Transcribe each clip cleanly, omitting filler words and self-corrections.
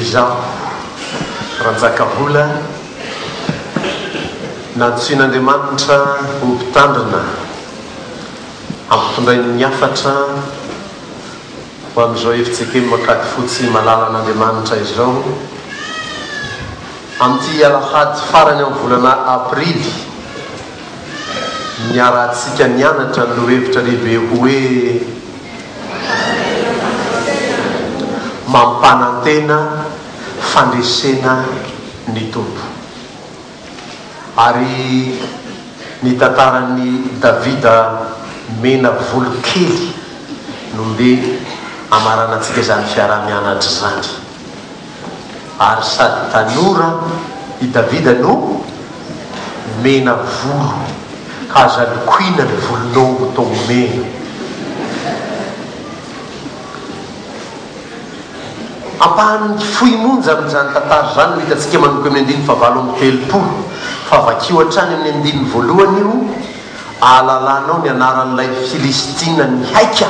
Jean Ranjakabola natsoin'Andriamanitra ho mpitandrina ampitondrain'ny hafatra ho amin'izao efitsika makady fotsy malala an'Andriamanitra izao amin'ity alahady farany amin'ny volana aprily miara-tsika nianatra no hevitra lehibe hoe mampanantena fandresena ny tompo ary ny tantaran'ny Davida mena volokely no ndeha amaranantsika izany fiara-mianatra izany ary sady tanora i Davida no mena volo ka aza lokoina ny volonao tao mena ampahan'ny foimonja amin'izany tantara izany no hitantsika manomboka amin'ny 9:7 fa vakio hatrany amin'ny 9 io ahalalanao ny anaran'ilay Filistina ny haika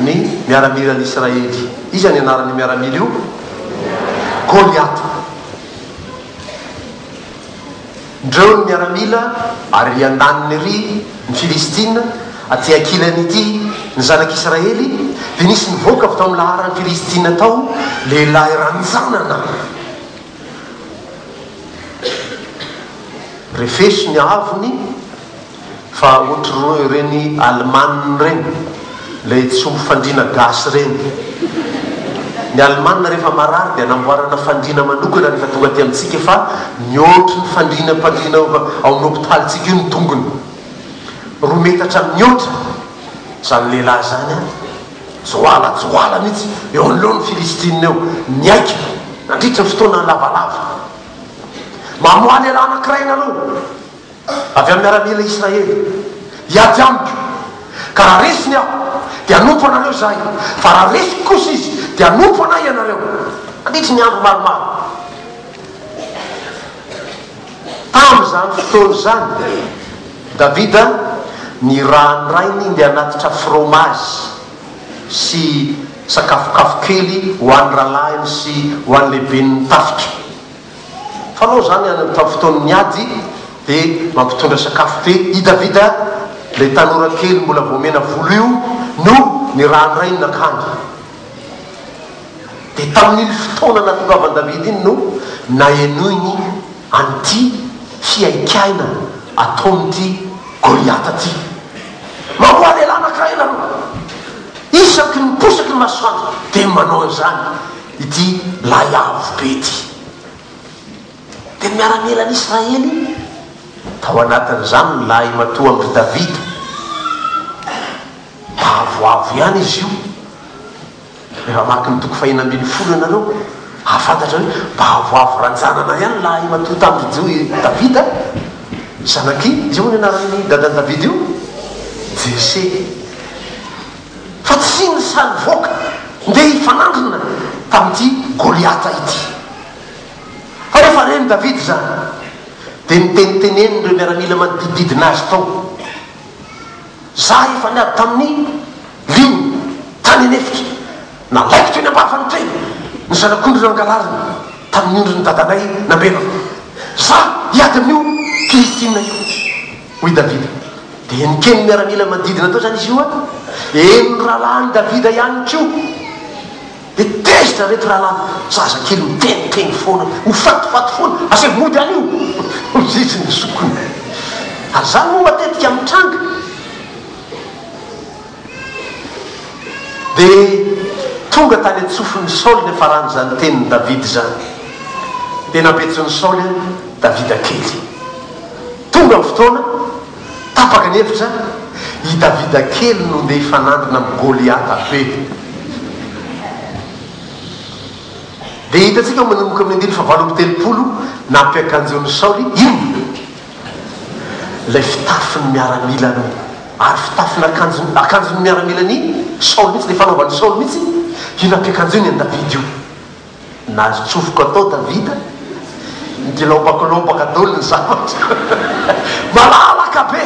ny miaramila n'Israely. Iza ny anaran'ny miaramila io? Goliata. Ndreo ny miaramila ary andaniny ry ny Filistina aty ankilany ity ny zanak'Israely dia nisy nivoaka avy tao amin'ny laharan'ny Filistina tao lehilahy ranjanana refeso ny avony fa ohatry reny Allemana reny lay tsomo fandriana gasy reny. Ny Allemana rehefa marary dia namboarana fandriana manokana rehefa tonga aty amintsika fa mihoatry ny fandriana mpandriana ao amin'ny hôpitalitsika io ny tongony 2 metatra mihoatra izany lehilahy zany joala mihitsy eo anoloan'ny Filistina eo miaika nandritra ny fotoana lavalava mamoa lehilahy anankiray nareo avy amin'ny miaramila Israely hiady amiko ka raha resiny aho dia anompo anareo zahay fa raha resiko kosa izy dia anompo anay ianareo. Andritra ny andro maromaro tamin'izany fotoana zany Davida ny ranorainy dia anatitra fromage sy sakafokafo kely ho an'ny ralahiny sy ho an'ny lehiben'ny tafika. Fanao zany tamin'ny fotoan'ny ady dia mampitondra sakafo be i Davida ilay tanora kely mbola voamena volo io no ny ranorainy nakany dia tamin'ny fotoana natongavan'i Davida iny no naenoiny an'ity fiaikaina ataon'ity Goliata ty mamoa lehilahy anankiray nareo isaky miposaky ny masoandro dia manao an'izany ity lahy avo be ty dia miaramila n'Israely tao anatin'izany lahy matoa amin'ny Davida avoavo ihany izy io rehefa maky ny 240 ianareo ahafantatra hoe mba avoavo ranjanana ihany lahy matoa tamin'izio Davida zanaky izy io ny anaran'ny dadan'i Davida io Jesse fa tsy ny sany voaka ndeha hifanandrina tamin'ity Goliata ity fa rehefa reny Davida zany dia niteniteneny ireo miaramila manodididina azy tao za efa niady tamin'ny liony tany anefitra na laiko toy ny ambafany toy ny zanak'ondry nangalariny tamin'ny ondry ny dadanay nambelako za hiady amin'io Filistina io hoy Davida dia nikeny miaramila manodidina tao zany izy io eny rahalahy ny Davida ihany kio dia tezitra reto rahalahy zazakely miteniteny foana mifatifaty foana aseko mody any io zitsy ny sokony ary zany moa matetika amin'ny tranga dia tonga tany antsofin'ny Saoly ny farany zany tenin'ny Davida zany dia napetson'ny Saoly Davida kely tonga amin'ny fotoana tapaka ny hevitra i Davida kely no ndeha hifanandrina amin'ny Goliata be dia hitantsika manomboka amin'ny 9:7 nampiakanjon'ny Saoly ino ilay fitafin'ny miaramila ary fitafina akanjon'ny miaramila ny Saoly mihitsy ilay fanaovan'ny Saoly mihitsy io nampiakanjony any Davida io nazy tsofoka atao Davida nilobakilobaka dolo ny zavatra malalaka be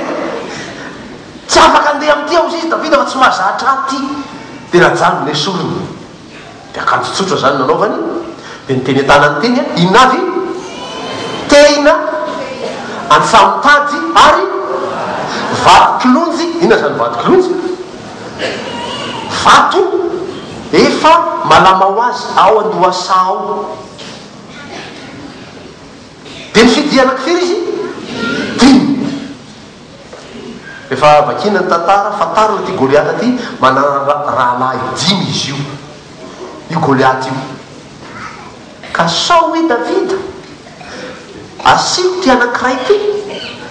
tsy afaka andeha amin'ity ao izy Davida fa tsy mahazatra aty dia rajano ny esoriny dia akanjo tsotra zany nanaovany dia niteny an-tanany teny inona avy tehina antsamitady ary vatokilonjy. Inona zany vatokilonjy? Vato efa malama ho azy ao andohasao. Dia nifidy anakifiry izy dimy. Efa vakina ny tantara fantarina ty Goliata ty manana rahalahy dimy izy io Goliata io. Ka sao hoe Davida asiko ty anakiray ty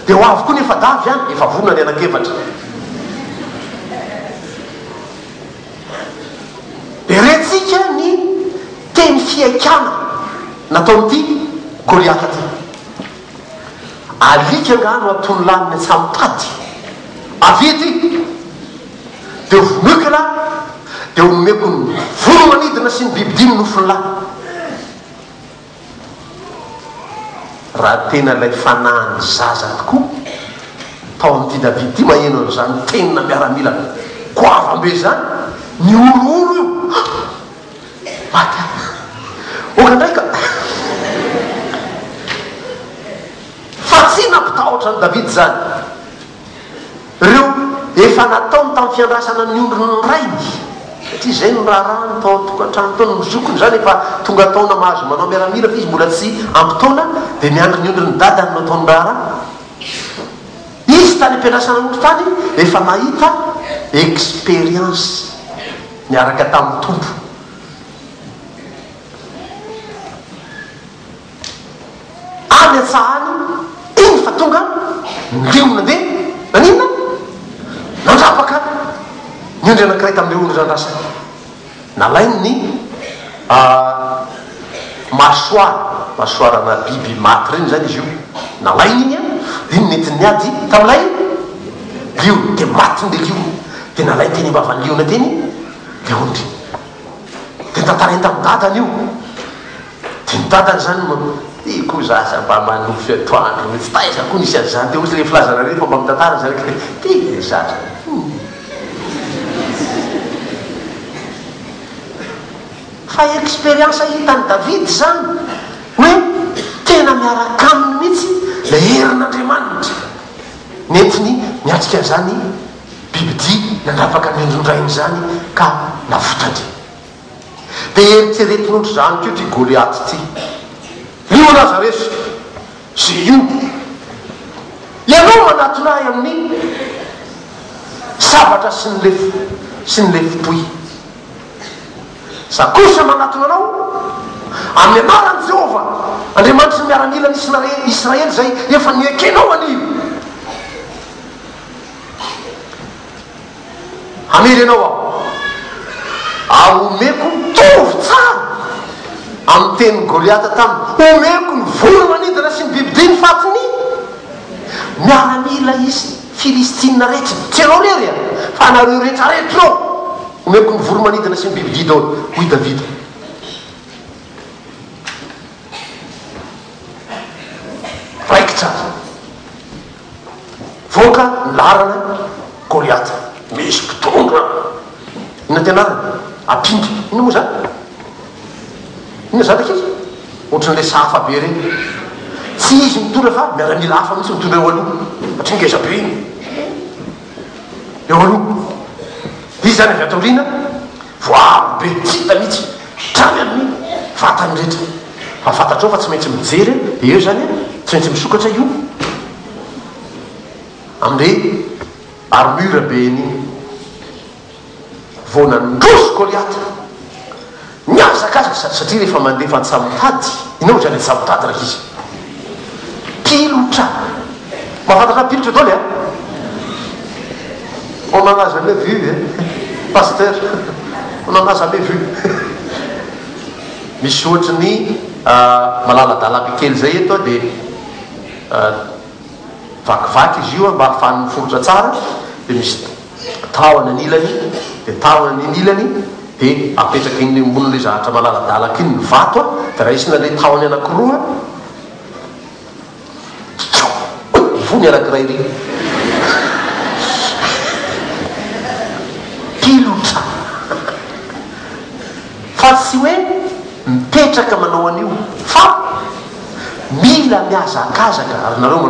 dia ho avy koa nefa davy any efa vonona ny anakefatra. Dia retsika ny teny fiaikana nataon'ity Goliata ty. Alika ngano atony laniny samitady avety dia vomeko lahy dia omeko ny volo manidina sy ny bibidimy nofony lahy. Raha tena ilay fanahany zaza tokoa tao amin'ity David ty maheno an'izany tenina miaramila koavambe zany ny oloolo io maty okandraika fa tsy nampitahotra ny David zany. Reo efa nataony tamin'ny fiandrasana ny ondrony rainy satria zay no raharahany tao tokantrano taona mizokony zany efa tonga taona mahazo manao miaramila fa izy mbola tsy ampitaona dia miandry ny ondrony dadany no ataony raharaha. Izy tany ampiandrasana ondro tany efa nahita expérience niaraka tamin'ny tompo. Any atsahany iny fa tonga niliona ndeha naninona nandrapaka ny ondry anakiray tamin'ireo ondro zandrasana. Nalainy ny masoarana biby maty reny zany izy io. Nalainy iny a iny nentiny niady tamilay liona dia maty ny liona dia nalay teny mbavan'ny liona teny le ondry dia tantarainy tamin'ny dadany io. Dia ny dadany zany iko zaza mba manofy atoandro tsy taiza koa nisy azy zany teo ozy le filazana reny fa mba mitantara zany ty zaza fa expérience hitany David zany hoe tena miaraka aminy mihitsy le herin'Andriamanitra nentiny miatrika zany bibidi nandrapaka ny ondrondrainy zany ka navotany. Dia eritreretin'ondro zany kio ty Goliaty ty io Nazaresy sy io ianao manatonahy amin'ny zavatra sy ny le fotoy. Za kosa manatonanao amin'ny anaran'i Jehova Andriamanitra ny miaramila ny Israely zay efa niekenao anio. Amely ianao aho omeko mitovy tsara amin'ny teny Goliata tamy omeko ny volo manidina sy ny bibidiny fatiny miaramila izy Filistina rehetra tsenao rery fa nareo rehetrarehetrao omeko ny volo manidina sy ny bibidi dao hoy Davida. Raiky tsara voaka ny larana Goliata misy mpitondra ina tenarana apindy ina moa zany ina zany raky izy ohatran'le safa be reny tsy izy mitondra fa miaramila hafa mihitsy mitondra eo aloha satria ngeza be iny eo aloha. Izy zany avy ataorina voaro be tsy hita mihitsy trany amin'ny vatany rehetra fa fantatrao fa tsy maintsy mijery dia eo zany tsy maintsy misokatra io amin'le armure be iny vao nandroso Goliata miazakazaka satria rehefa mandefa an-tsamitady inao zany an-tsamitady raha izy pilotra mahafantatra pilotra dao le a on en a jamais vu pasteur on en a jamais vu. Misy ohatrany malaladalaky kely zay eto dia vakivaky izy io mba ahafahany miforotra tsara dia misy tahony anilany dia tahony anilany dia apetraky iny ambon'le zavatra malaladalaky iny ny vato dia raisina le tahony anakiroa vony anakiray ry pilotra fa tsy mipetraka manao an'io fa mila miazakazaka ary nareo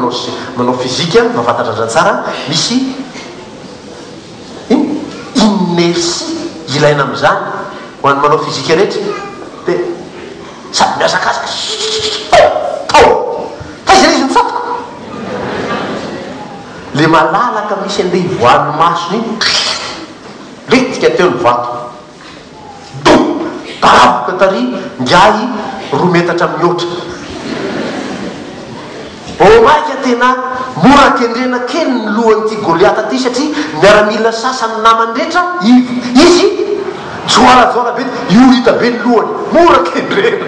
manao fizika mahafantatratra tsara misy inersie ilaina am'izany ho an'ny manao fizika rehetra dia sady miazakazaka taiza izy misatoko le malalaka misy an'le ivoan'ny masony iny letika teo ny vato tavoka tary ngiay 2 metatra mihoatra maika tena mora kendrena kely ny lohan'ity Goliata ty satria miaramila sasany namandretra izy joarajoara be io hita be ny lohany mora kendrena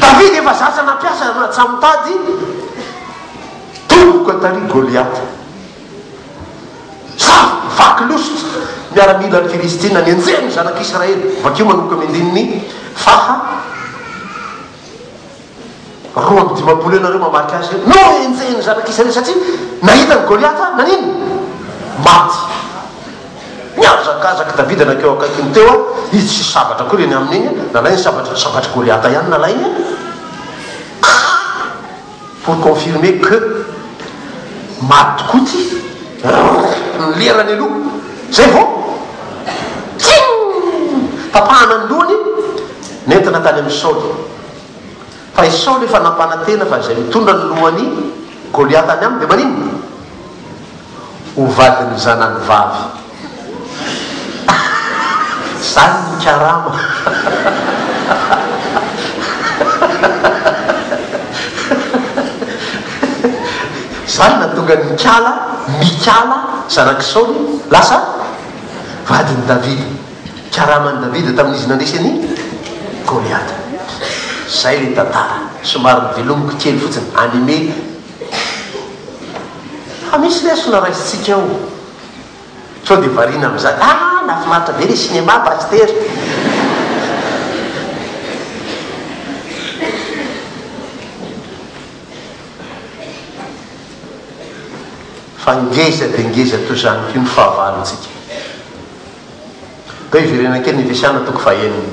David efa zaza nampiasa natsamitady toboka tary Goliata vaky losotra miaramila ny Filistina ny anjeny zanak'Israely vakeo manomboka mindininy faha 2 nareo mamaky azy no enjeny zanak'Israely satria nahita ny Goliata nanino maty miazakazaka David nakeo akaikiny teo izy sy sabatra koa reny amin'iny nalainy sabatra Goliata ihany nalainy pour confirmer que maty tokoa ty lerany aloha zay vo tapahana ny lohany nentina tany amin'ny Saoly fa i Saoly efa nampanantena fa zay mitondra ny lohany Goliata any aminy dia manino ho vadiny zanany vavy zany ny karama zany natonga ny Mikala zanaky Saoly lasa vadiny David karamany David tamin'izy nandresy any Goliata zay le tantara somary velomiko kely fotsiny animé misy lesona raisitsika ao sao dia varina am'izany nafinaritra be le cinéma paster fa ngeza dia ngeza to zany ko ny fahavalontsika ka iverena kely ny Efesiana toko faheniny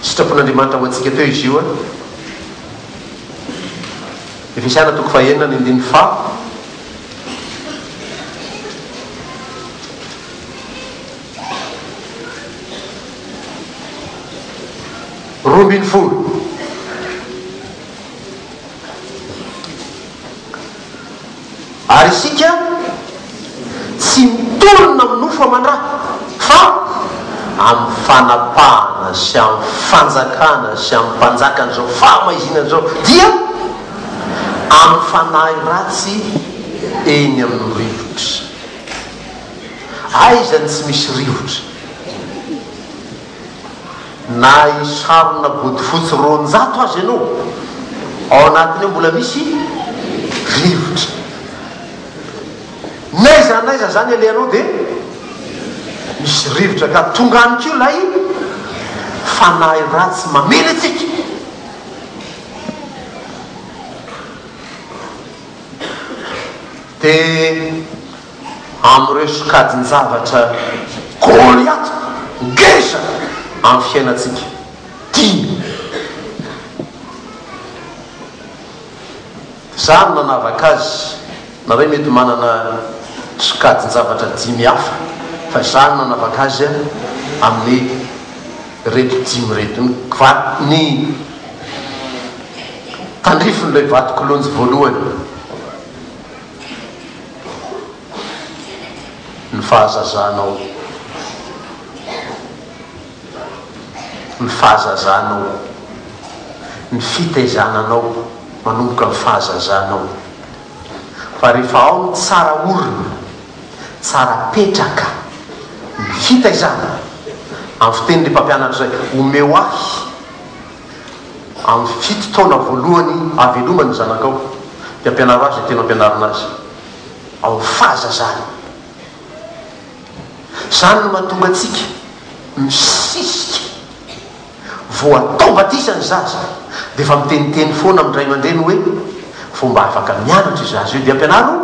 sitrapon'Andriamanitra ho antsika teo izy io Efesiana toko fahenina ny andiny fa roambin'ny folo ary isika tsy mitolona amin'ny nofo aman-draha fa amin'ny fanapahana sy amin'ny fanjakana sy amin'ny mpanjakana zao famaizinana zao dia amin'ny fanahy ratsy eny amin'ny rivotra aizany tsy misy rivotra na isarona bodifotsy 200 azy ianao ao anatiny eo mbola misy rivotra naiza zany aleanao dia misy rivotra ka tonga anykio lay fanahy ratsy mamely atsika dia amin'ireo sokadiny zavatra Goliata ngeza amin'ny fiainatsika dimy zany nanavaka azy nareo mety manana sokadiny zavatra dimy hafa fa zany nanavaka azy amin'ny reto dimy reto ny tandrifon'ilay vato-kolonjy voalohany ny fahazazanao ny fitaizananao manomboka ny fahazazanao fa rehefa ao ny tsara orina tsara petraka ny fitaizana amin'ny fitenin'le mpampianatra zay omeo ahy amin'ny 7 taona voalohany avelomany ny zanakao dia ampianaro azy tena ampianarina azy ao fahazazana zany no mahatonga atsika misisika voataobatisa ny zaza dia efa miteniteny foana amin'ny ray aman-dreny hoe fomba afaka mianatra izy azy io dia ampianaro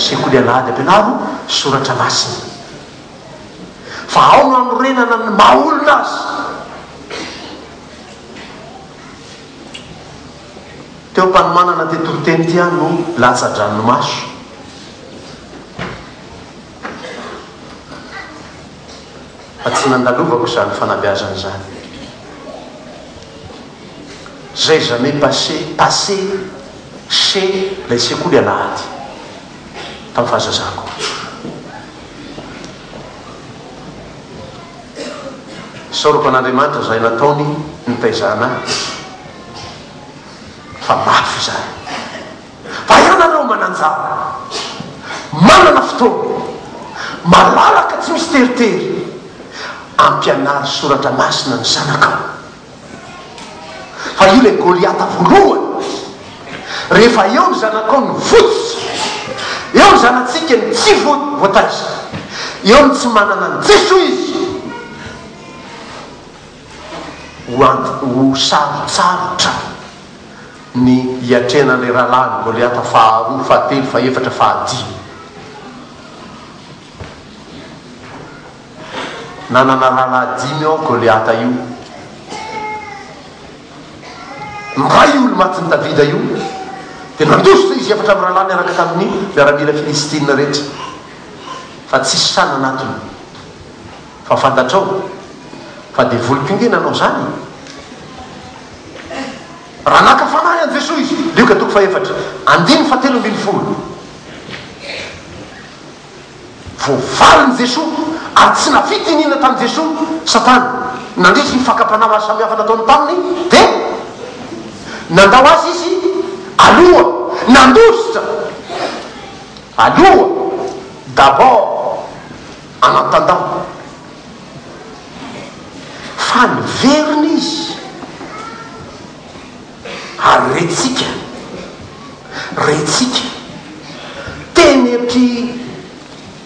sekoly alahady ampianaro soratra masina fa ao no anorenana ny mahaolona azy. teo mpanomanana tetoloteny ty no latsa-dranomaso. fa tsy nandalovako zany fanabeazana zany. J'ai jamais passé chez les sekoly alahady tamin'ny fahazazako. Saorako an'Andriamanitra zay nataony nitaizana fa mafy zany. Fa ianareo mananjara manana fotoana malalaka tsy misy teritery ampianary soratra masina ny zanakao. Fa io le Goliata voalohany rehefa eo ny zanakao ny fototsy, eo ny zanatsika ny tsy voataiza, eo ny tsy manana ny jeso izy ho sarotsarotra ny iatrenan'le rahalany Goliata faharoa, fahatelo, fahaefatra, fahadimy. nanana rahalahy dimy ao Goliata io. Ray olo maty ny Davida io dia nandosotra izy efatra amin'ny rahalany araka tamin'ny miaramila Filistina rehetra fa tsisy sana anatiny. Fa fantatrao fa dia volom-pingena anao zany raha naka fanahy an Jesoa izy lioka toko faefatra 5:17 voavaliny Jesoa ary tsy nafity nina tamin'ny Jesoa Satana nandrisy ny fakapana maro samihafa nataony taminy dia nandao azy izy aloha nandositra aloha d'abord anatandao fa niveriny izy ary retsika teny aty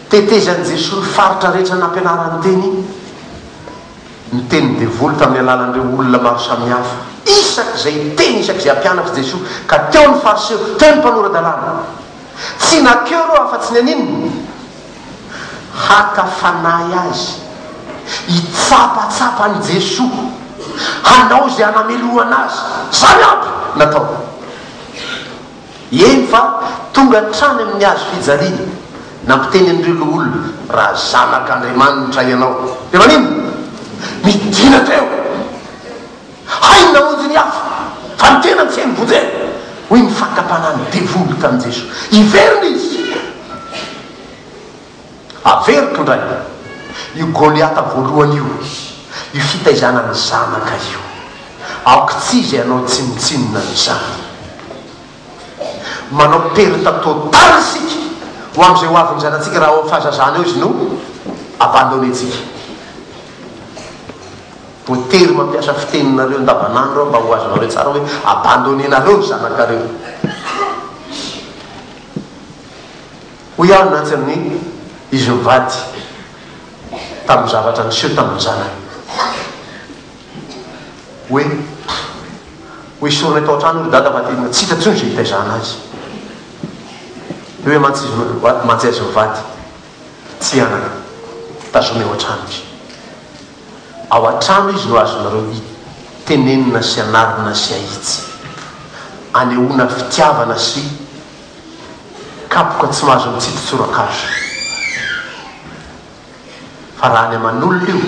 tetezan'i Jesoa ny faritra rehetra nampianarany teny ny teny devoly tamin'ny alalan'ireo olona maro samihafa isak'izay teny isak'izay ampianatra Jesoa ka teo ny fariseo teo ny mpanoradalàna tsy nakeo reo afa-tsy ny aninony hakafanay azy hitsapatsapany Jesoa hanao zay hanamelohana azy zany aby natao. Eny fa tonga trany amin'ny azo fijaliana nampiteny an'ireo olona raha zanak'Andriamanitra ianao dia manino midina teo hainy namonjy ny hafa fa ny tena tsy hainy vonjena hoy ny fakapanany devoly tamin'i Jesoa iveriny izy averiko ndray io Goliata voalohany io fitaizana ny zanaka io aoka tsy izy ianao tsy mitsinona ny zany manao perita totaly isika ho amin'izay ho avy ny zanatsika raha ao fahazazana eo izy no abandonetsika. Voatery mampiasa fiteninareo andavanandro mba ho azonareo tsara hoe abandonenareo ny zanakareo. Hoy aho natsy amin'ny izy mivady tamin'ny zavatra niseho tamin'ny zanany hoe sorona tao an-trano ry dada fa tsy hita tsony zay hitaizana azy hoe mantsy azy mivady tsy anaka tazony ao an-trano izy ao an-trano izy no azonareo tenenina sy anarina sy ahitsy anehoana fitiavana sy kapoka tsy mahazo mitsitotsorakazo fa raha any aman'olona io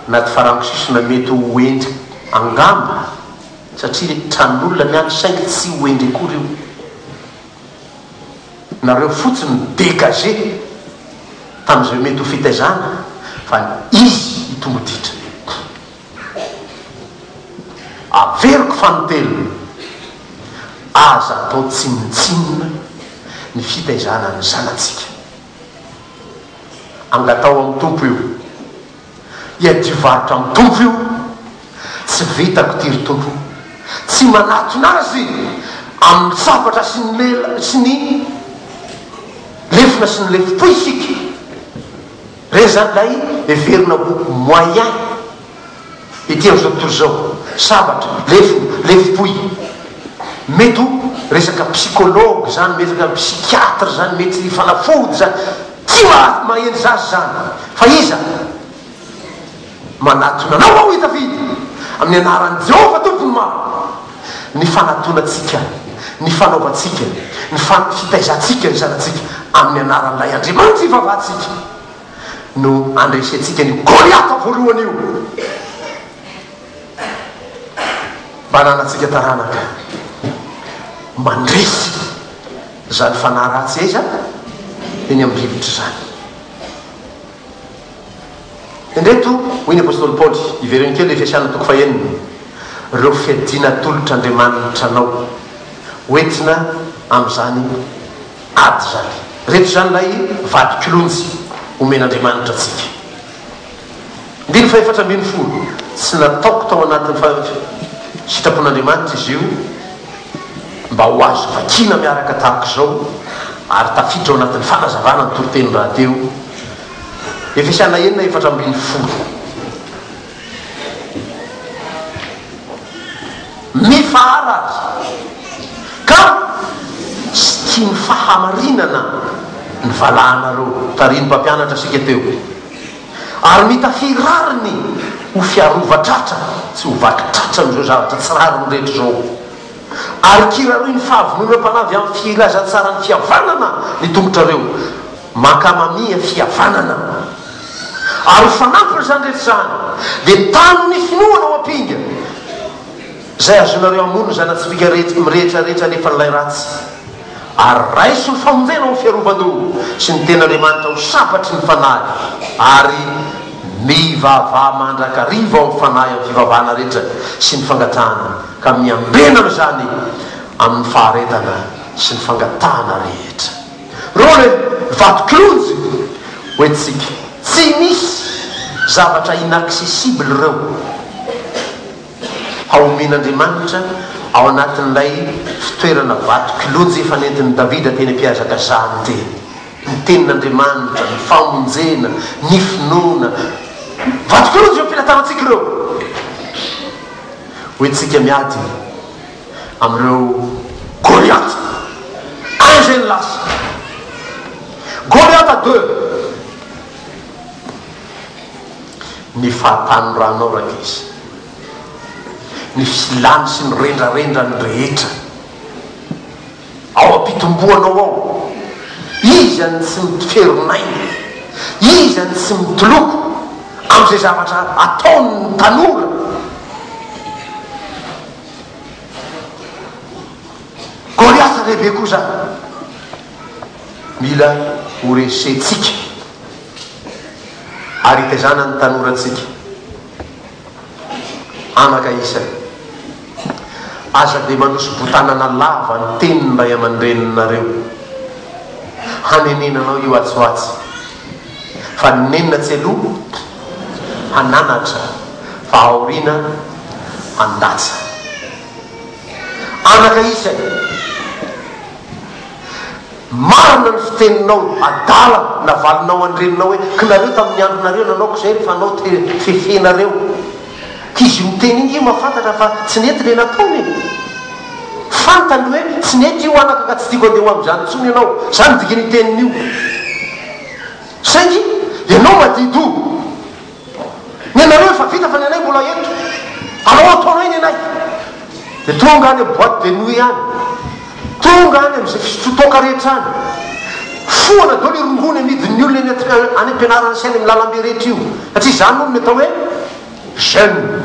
naty farangosisina mety ho endry angamba satria tranon'olona niany saingy tsy ho endry akory io nareo fotsiny dégagé tamin'izay mety ho fitaizana fa izy hitomboditra averiko fanotelona aza atao tsinotsinona ny fitaizana ny zanatsika angatao amin'ny tompo io iadivarotra amin'ny tompo io tsy vitako tiry tompo tsy manatona azy amin'ny sabatra sy ny lefina sy ny lefim-po isika re zany lay everina ho moyen ity amin'izao tontolo zao sabatra lefim-poy mety ho resaka psykologue zany resaka psychiatre zany mety fanafody zany tsy maheno zazy zany fa iza manatona anao ao hitafidy amin'ny anaran'i Jehovah tompony maro ny fanatonatsika ny fanaovantsika ny fitaizantsika ny zanatsika amin'ny anaran'ilay Andriamanitra ivavahantsika no andresentsika ny Goliata voalohany io bananatsika taranaka mandresy zany fanaratsy aiza eny amin'ny rivotry zany indreto hoy ny apôstôly Paoly ivereny kely Efesiana toko faheniny reo fiadina tolotra Andriamanitra anao hoentina amin'izany ady zany reto zany lay vady kilonjy omen'Andriamanitra atsika ndiny faefatra ambin'ny folo tsy nataoko tao anatin'ny sitrapon'Andriamanitra izy io mba ho azo vakina miaraka tahaka zao ary tafiditra ao anatin'ny fanazavana ny toroteny raha teo Efesiana enina efatra ambin'ny folo mifahara ka sy ny fahamarinana ny valahanareo tariny mpampianatra asika teo ary mitafirariny ho fiarovatratra tsy ho vakitratra am'izao zavatra tsy rariny rehetra zao ary kirareo ny fahavonona mpanavy amin'ny filazantsara ny fihavanana ny tongotrareo makamamia fihavanana ary fanampina zany rehetra zany dia tano ny finoana ao ampinga zay azonareo amono zanatsika mirehetrarehetra nefa n'ilay ratsy ary raiso ny famonjena ao fiarovan-doha sy ny ten'Andriamanitra ho sabatry ny fanahy ary mivavah mandrakariva ao fanahy amin'ny fivavahana rehetra sy ny fangatahana ka miambena amin'izany amin'ny faharetana sy ny fangatahana rehetra reo le vato-kilonjy hoentsika tsy misy zavatra inaccessible reo haomen'Andriamanitra ao anatin'ilay fitoerana vato-kilonjy efa nentin'ny Davida teny ampiazaka zany teny ny tenin'Andriamanitra ny famonjena ny finoana vato-kilonjy eo ampilatanantsika reo hoentsika miady amin'ireo Goliata un zeny lasa Goliata 2 ny fahampanoranao raka izy ny filany sy ny rendrarendrany rehetra ao ampitomboanao ao izy any tsy mitferinainy izy any tsy mitoloko amin'izay zavatra ataony ny tanora Goliata lehibe koa zany mila horesetsika ary hitezana ny tanoratsika anaka isa aza dia manosobotanana lava ny teniny mba hiaman-dreninareo hanenenanao io atsoatsy fa nenina tsy aloha hananatra fa aoriana andatsa anaka isa marina ny fiteninao adala navalinao andreninao hoe ka nareo tamin'ny andronareo nanaoko zay rehefa anao fefenareo izy miteny iny io mafantatra fa tsy nety le nataony fantany hoe tsy nety io anaka ka tsy tiako andeha ho amin'izany ntsony ianao zany dikiny tenin'io saingy ianao madido ny anareo efa vita fa ny anay mbola eto anao ataonao iny anay dia tonga any amin'ny boîte de nuit any tonga any amin'izay fisototoka rehetra any foana dao le rongony amidin'ny olona any ampianarana sainy amin'ny lalambe rehetra io satria zany moa no atao hoe jeune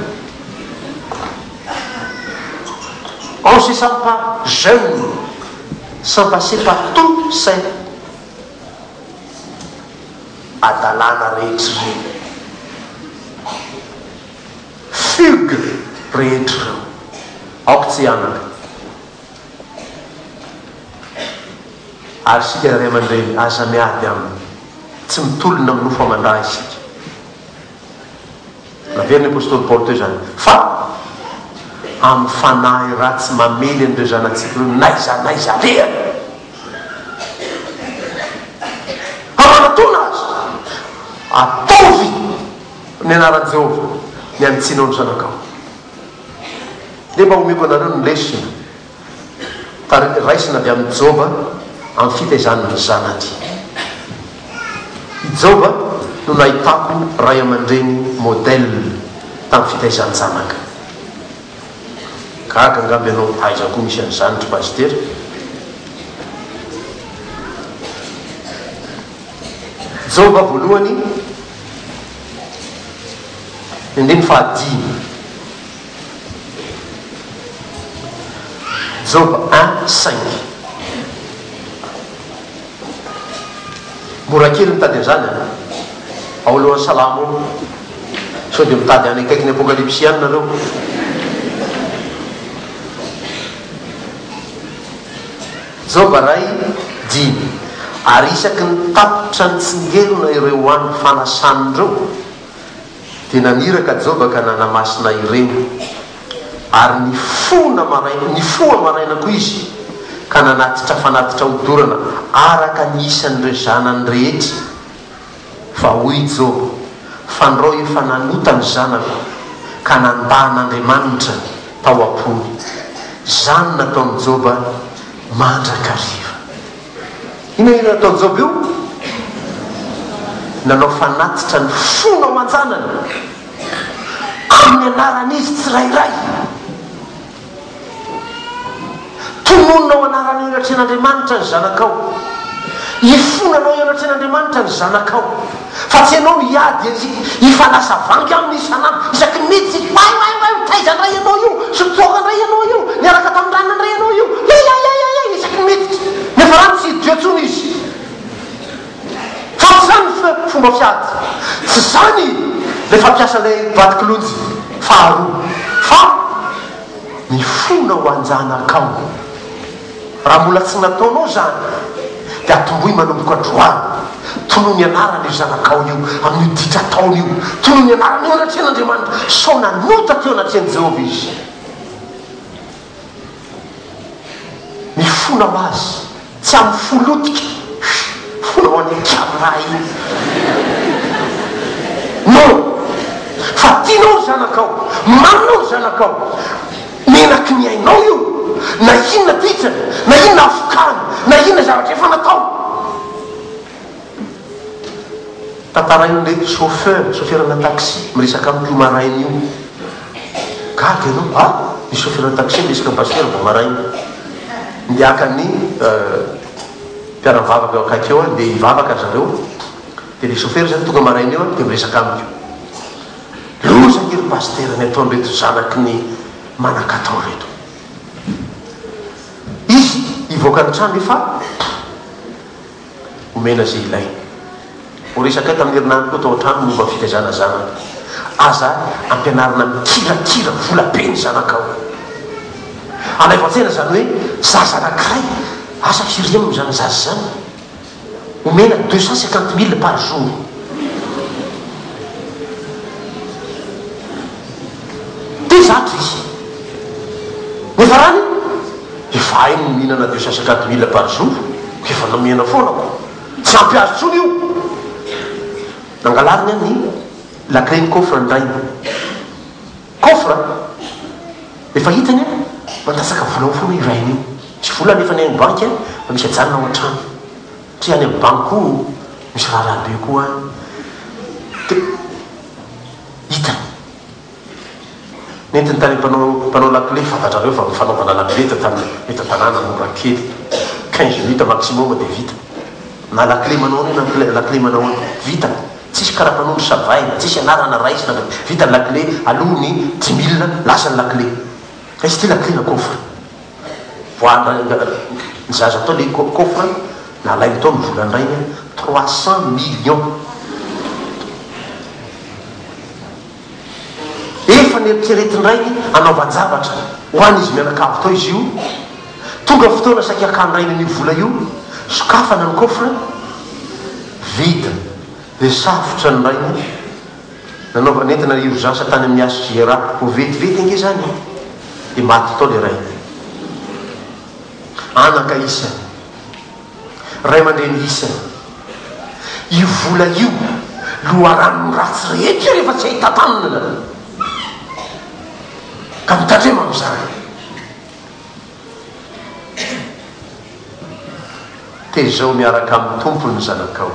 on ne se sent pas jeune sans passer par tout ces adalana rehetra reo fugue rehetra reo aoko tsy anaka ary sika ray aman-dreny aza miady aminy tsy mitolona amin'ny nofo amandra isika naveriny apôstôly Paoly teo zany fa amin'ny fanahy ratsy mamely an'ireo zanatsika reo naiza lehany amanatona azy ataovy ny anaran'i Jehovah ny anitsinao ny zanakao le mba homeko anareo ny lesona raisina avy amin'ny Joba amin'ny fitaizanana ny zanany. I Joba no nahitako ray aman-dreny modèle tamin'ny fitaizany zanaka. Gaga angamby ianao aiza koa misy an'izany ry pastera. Joba voalohany indreny fahadimy. Joba 1:5. Mora kely mitady an'izany ao alohan'ny salamo ao sao dia mitady any akaiky ny apokalipsiana nareo. Joba 2:5. Ary isaky ny tapitra ny tsingelona ireo any fanasan'ireo dia naniraka Joba ka nanamasina ireo, ary ny fo amarainako izy ka nanatitra fanatitra hodorana araka ny isan'ireo zanany rehetra. Fa hoy Joba, fandreo efa nanota ny zanako ka nandahan'Andriamanitra tao am-pony. Zany nataon'i Joba mandrakariva. Ino nataon'i Joba io? Nanao fanatitra ny fona aman-janany amin'ny anaran'izy tsirairay. Tonononao anarany iratren'Andriamanitra ny zanakao, ifonanao iratren'Andriamanitra ny zanakao, fa tsy ianao miady hifanasa vangy aminy isan'andro isaky mety taizandray ianao io, sotoakandray ianao io, niaraka tamin'ny ranandray ianao io, isaky mety nefa rano tsy Dio tsony izy. Fa tsy zany fomba fiady, tsy zany le fampiasa ilay vatikolonjy faharoa, fa mifona ho anjanakao. Raha mbola tsy nataonao zany dia atomboy manomboka androany, tonoho ny anarany io zanakao io amin'ny ditra taona io, tonoho ny anarany io anatrehan'Andriamanitra, sao nanota teo anatrehany Jehova izy. Mifona ho azy tsy amin'ny folotika, fona ho any kamray no, fa tianao zanakao, manao zanakao, menaky ny ainao io, na inona titrany, na inona afokany, na inona zavatra efa natao. Tantarain'ilay chauffeur-na taxi miresaka amin'ny marainy io. Gaga ianao, ny chauffeur-na taxi miresaka pastera vao marainy. Ndiaka ny mpiara-mivavaka eo akaiky eo dia hivavaka zareo, dia le chauffeur zany tonga marainy eo dia miresaka amiko. Loza kely pastera ny ataony reto zanaky ny manan-katao reto. Izy hivoaka ny trano efa omena zay ilay. Ho resaka tamin'ny herinandro koa tao an-trano momba fitaizana zanaka. Aza ampianarina mikirakira volabe ny zanakao. Anaivan-tsena zany hoe zaza anankiray asa firia zany zaza zany omena 250 000 par jour. Dia zato izy nefa rany efa hainy ny mihinana 250 000 par jour, efa nomena foanako, tsy ampy azy tsony io. Nangalariny any la clé ny coffre ndray. Coffre efa hitany mantasaka vola foana irainy io, tsy vola nefa ny any banky fa misy ajanona ao an-trano, tsy any amin'ny banky koa misy raharabe koa dia hitany nentiny tany mpanao lakile. Fantatrareo fa fanaovana lakile eto tanàna mora kely, 15 minutes maximum dia vita. Na lakile manao na lakile manao vita, tsisy karapanondro savaina, tsisy anarana raisina, vita ny lakile alohany 10 000 lasa ny lakile. Izy ty lakile na coffre voana ny zaza atao le coffre na alainy tao ny volandrainy 300 millions. Efa nieritreretindrainy anaovanjavatra ho any izy mianakavy tao izy io. Tonga fotoana saky akandrainy ny vola io, sokafana ny coffre vita dia safotra ny rainy nanaova nentina urgence tany amin'ny asgera ho vetivety inge zany dia maty tao le ray. Anaka isany, ray aman-dreny isany, io vola io loharanony ratsy rehetra rehefa tsy ahita tanana ka mitandrema amin'izany. tezao miaraka amin'ny tompo ny zanakao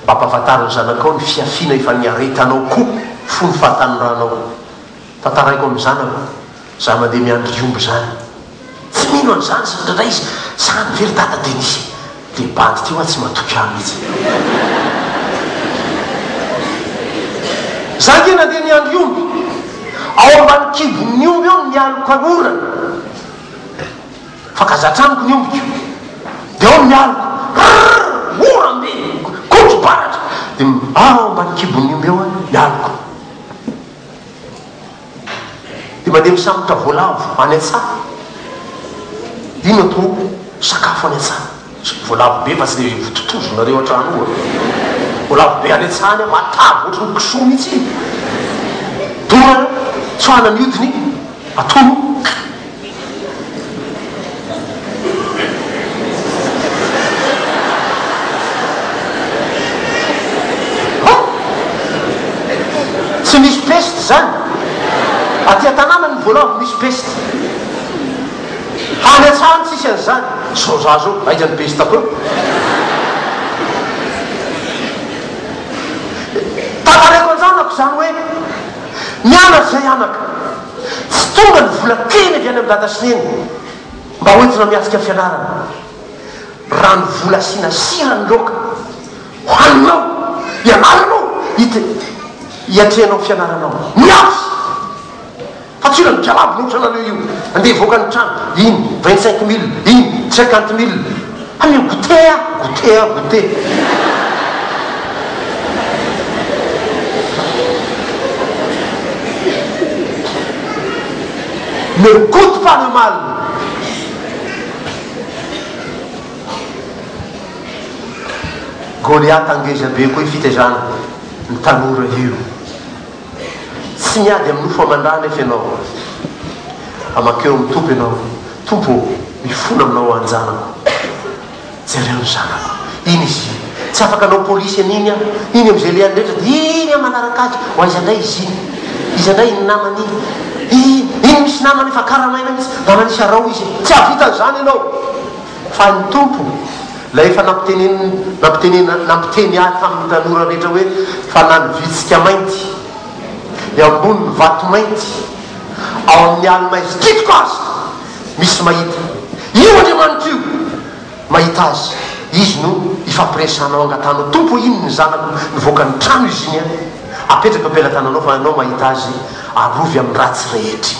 mba ampahafantariny zanakao ny fiafiana efa niaretanao koa fony fahatanoranao tantaraiko amin'ny zanako za mandeha miandry iomby zany tsy mino an'izany sandraindray izy zany very data denisy le bandy teo a tsy matoky any mihitsy za ke nandeha niandry iomby ao ambany kibon'ny omby eo mialoko anorana fa kazatraniko ny ombiko de ao mialoko orambe kotro baratra de ao ambany kibon'ny omby eo mialoko de mandeha misambotra voalavo any an-tsaha ino atao sakafo any an-tsaha voalavo be fa tsy de vototozonareo an-trano oa voalavo be any an-tsahany matavy ohatrany kisoa mihitsy tonga tsoana miodiny atono tsy misy peste zany aty tanàna ny voalavo misy peste any an-tsahany tsisy an'izany soza zao aiza ny peste koa tanareko anjanako zany hoe mianatra zay anaka tsy tonga ny vola kely avy any amin'ny dada sineny mba hoentina miatsika fianarana raha ny vola asiana sirany loka hoaninao ianaranao hiatrehanao fianaranao miafy fa tsira ny jalabo nohotranareo io andeha voaka ny trano iny 25 000 iny 50 000 ame goûter goûter ne goûte pas le mal Goliath angeza be koa fitezana ny tanora io tsy miady amin'ny nofo aman-drany efa ianao amakeo amin'ny tompo ianao tompo mifona aminao anjanako jereo ny zanako iny izy tsy afaka anao polisy an'iny iny am'izay leany rehetra de iny manaraka azy ho aiza ndray izy izy andray ny namany iny misy namany efa karamaina mihitsy mba manisy arao izy tsy avita zany ianao fa ny tompo la efa nampiteny ahy tamin'ny tanora rehetra hoe fa nany vitsika mainty ambony ny vato mainty ao amin'ny alymaizy kitiko azy misy mahita io andriamanitra io mahita azy izy no ifampiresanao angatanao tompo iny ny zanako nivoaka ny trano izy iny apetraka ampelatananao fa anao mahita azy arovy amin'ny ratsy rehetra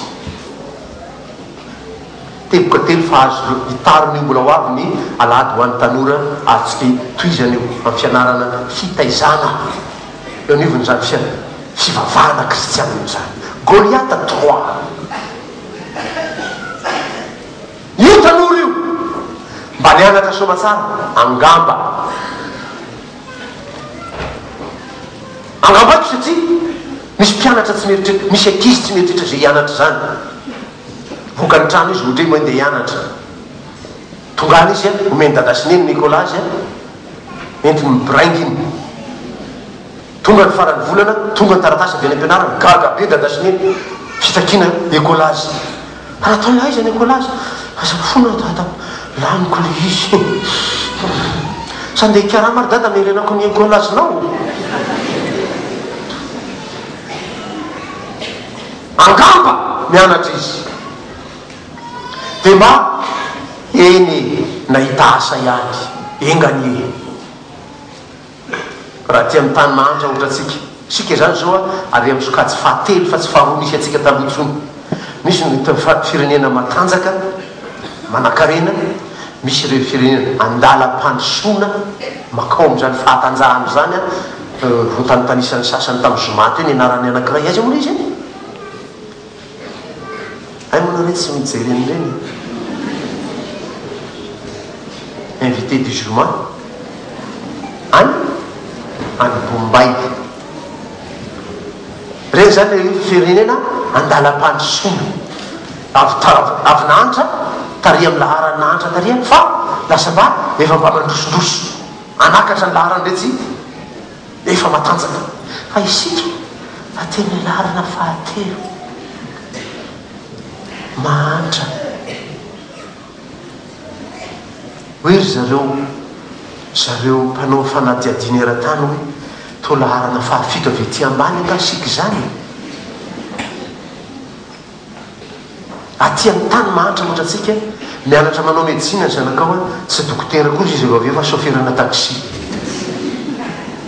teboka telo fa azo itariny mbola ho avy ny alady ho an'ny tanora atsika toizany io amin'ny fianarana fitaizana eo anivony zany fivavahana kristianina zany Goliath 3 io tanora io mba nianatra somatsara angamba ko satria misy mpianatra tsy mieritreritra misy ankizy tsy mieritreritra zay hianatra zany vokany trano izy ohatry mandeha hianatra tongany izy omeny dada sineny Nicolas enty mibiraingy iny tonga ny farany volana tonga ny taratasy avy any ampianarana gaga be dada sineny fitakina Nicolas ataony aiza Nicolas aza fona dada laniko le izy sandeha ikarah maro dada merenako ny Nicolas nao angamba mianatra izy de mba eny nahita asa ihany engany raha ty amin'ny tany mahantra ohatra sika zany zao ary amin'ny sokajy fahatelo fa tsy faharoa misy atsika talotsony misy ny firenena matanjaka manakarena misy ireo firenena andalam-pandrosoana makao am'zany fahatanjahany zany votanotanisan'ny sasany tamin'ny zomaty eny anarany anakiray azy amona izy eny ay mona rety tsy mijereny reny invité du Juma any Bombay reny zany firenena andalam-pandrosoana avy nantra taria amin'ny laharany nantra taria fa lasa mba efa mba mandrosondroso anakatra ny laharany retsy efa matanjaka fa isika ateny laharana fahatelo mahantra hoe ry zareo mpanao fanadiadiana era-tany hoe tolaharana fahafito avy ety ambany angasika zany aty amin'ny tany mahantra moatra atsika mianatra manao medisina ny zanakao a tsy dokotera kozy izy aveo fa soferana taxi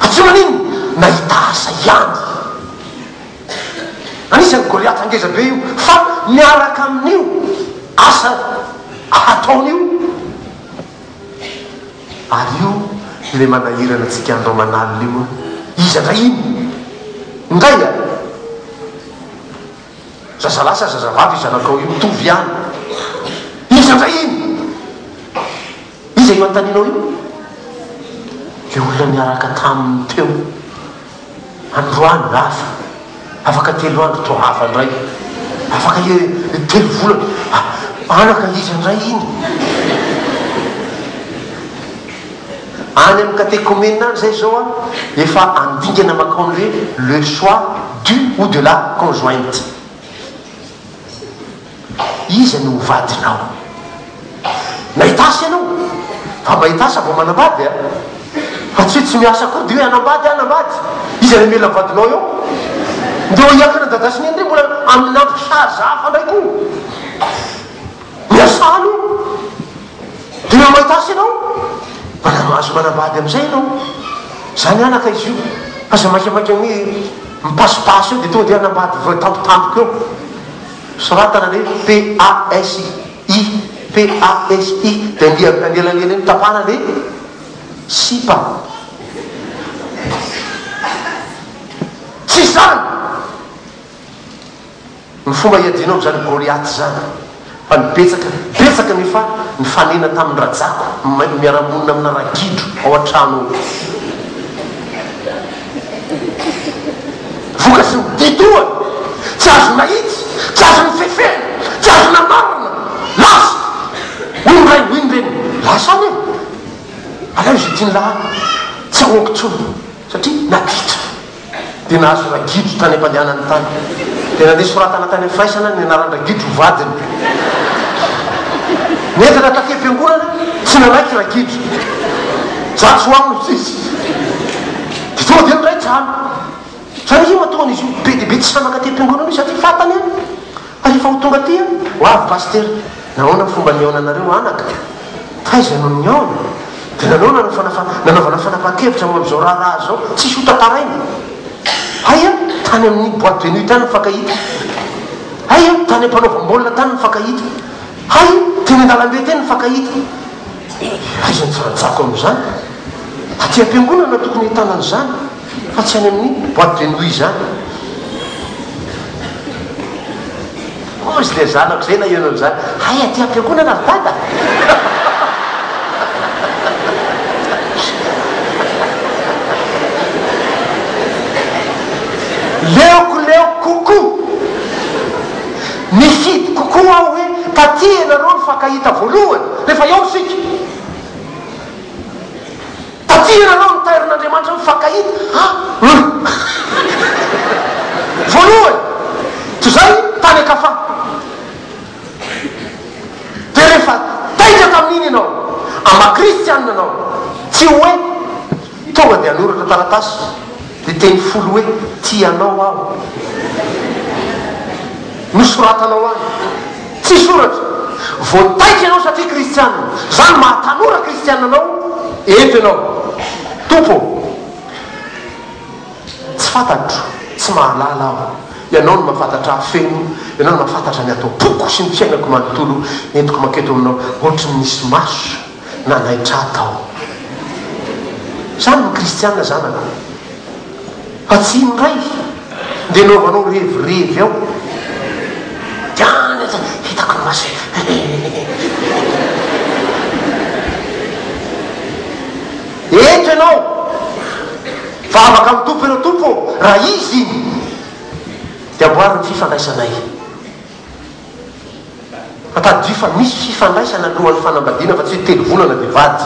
atsomaniny nahita asa ihany anisan'ny goliath angeza be io fa miaraka amin'io asa ataon'io ary io le manahirana atsika andro manalina io izy andray iny ndray a zazalasa zazavavy izanakao io mitovy ihany izy andray iny iza io antaninao io le olona miaraka taminy teo androany hafa afaka 3 andro to hafa ndray afaka 3 volana anaka izy andray iny any amin'ny catéchomène any zay zao a efa andingana makao an'le le choix du ou de la conjointe izy no vadinao nahitasy ianao fa mahitasa vo manambady a fa tsy hoe tsy miasa koa de hoe anambady anambady izy any mela vadinao eo nde ho iakana dadasiny andre mbola amin'ny ampisaza hafa ndray koa miasano de mea mahitasy ianao manamazo manambady amizay ianao zany anaka izy io fa za makamaky amin'ny mipasipasy eo de tonga de anambady tampotampoka eo soratana le PASI de andelanela iny tapana le sipa tsy zany ny fomba iadinao zany goliath zany fa nibetsaka nefa nifanena tamin'ny rajako miaramonina amina ragidro ao an-trano vokasy miditoany tsy azo nahitsy tsy azo ny fefena tsy azo namarina lasa oindrany lasa any e alao izy tiany laha tsy ahokotsony satria naditra de nahazo ragidro tany ampandehanany tany de nandeha soratana tany amin'ny firaisana ny anaran-dragidro vadiny netana take-piangonana tsy nanaiky ragidro zatsy hoamino tsisy de tonga de ndray trano zany io mataony izy io be de be tsy samaka te-piangonana io satria fatany any fa rehefa ho tonga ty ho avy paster nahoana fomba niaona anareo anaka taiza no niaona de nanaona nanaovana fanapahan-kevitra mo am'izao raharaha zao tsisy ho tatarainy aia tany amin'ny boîte de nuit tany mifankahita aia tany ampanaovambolina tany mifankahita hay teny andalambe teny mifankahita aiza ny farajako am'izany aty am-piangonana tokony hitanany zany fa tsy any amin'ny boîte de nuit zany ozy le zanako zay na ianao zany hay aty am-piangonana ry dada leoko koko mifidy kokoa aho hoe taty anareo mifankahita voalohany rehefa eo sika taty anareo nitairin'andriamanitra mifankahita voalohany tozay tany akafa de rehefa taitra tamin'iny ianao ama-kristianina anao tsy hoe tonga de anoratra taratasy de teny folo hoe tianao aho nosoratanao any tsy soratra voataitra ianao satria kristianina zany mahatanora kristianina anao eto ianao tompo tsy fantatro tsy mahalala aho ianao no mahafantatra afeno ianao no mahafantatra ny atao poko sy ny fiainako manontolo entiko maketo aminao ohatra ny nisy maso na naitra atao zany ny kristianina zanaka fa tsy indray de naovanao revirevy ao tiany hitako ny maso eto ianao fa afaka amin'ny tompo ianao tompo raha izy iny de amboary ny fifandraisanay fa tady fa misy fifandraisana alohan'ny fanambadiana fa tsy hoe 3 volana de vady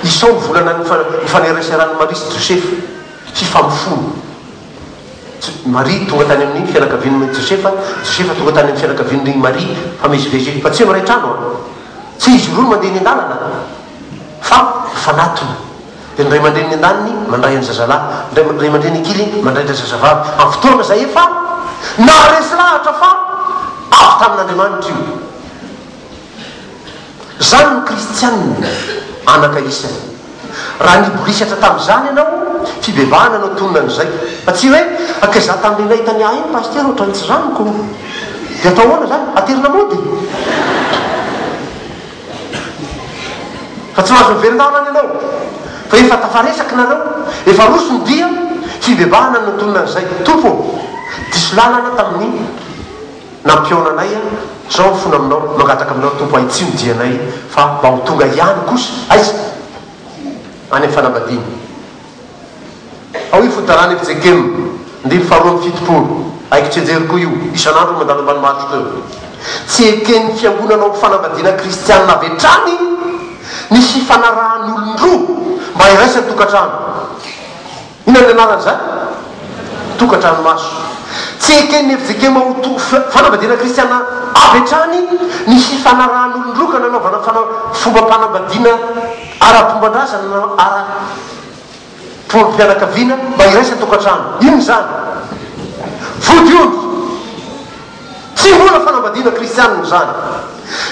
isao ny volana nifaneraiserany Marie sy Josefa fifamifony Marie tonga tany amin'ny fianakavian'ny Josefa tonga tany amin'ny fianakavian'ny Marie famezivezy fa tsy miray trano tsy izy roa mandeha ny an-dalana fa fanatona dia ndray mandray ny an-daniny mandray any zazalahy ndray mandray ny akily mandray ny zazavavy amin'ny fotoana zay efa naresy lahatra fa avy tamin'Andriamanitra io. Zany ny kristianina anaka isany. Raha niborisatra tamin'izany ianao fibebahana anao tononan'izay fa tsy hoe akaza tamin'ilay tany iny paster ohatrany tsy zaniko dia atao ahoana zany aterina mody fa tsy mahazo miverin-dalana ianao fa efa tafaresaky nareo efa roso ny dia fibebahana no tononan'izay. Tompo diso lalana tamin'ny nampiaonanay zao fona aminao mangataka aminao tompo ay tsy midianay fa mba ho tonga ihany kosa aiza any amin'ny fanambadiana ao io fotarany efijekemy ndimy faharoa amin'ny fitopolo aiky tsy ejeriko io isan'andro mandalo ambany maso teo tsy eken'ny fiangonanao fanambadiana kristianina avetrany ny fifanarahan'olon-droa mba iraisa tokantrano. Ina ny anaran'izany? Tokantrano maso. Tsy eken'ny efijekemy fanambadiana kristianina avetrany ny fifanarahan'olon-droa ka nanaovana fomba mpanambadiana ara-pomban-drazana na ara-pomba-pianakaviana mba iraisa tokantrano. Ino zany? Vodiondry. Tsy mbola fanambadiana kristianina zany.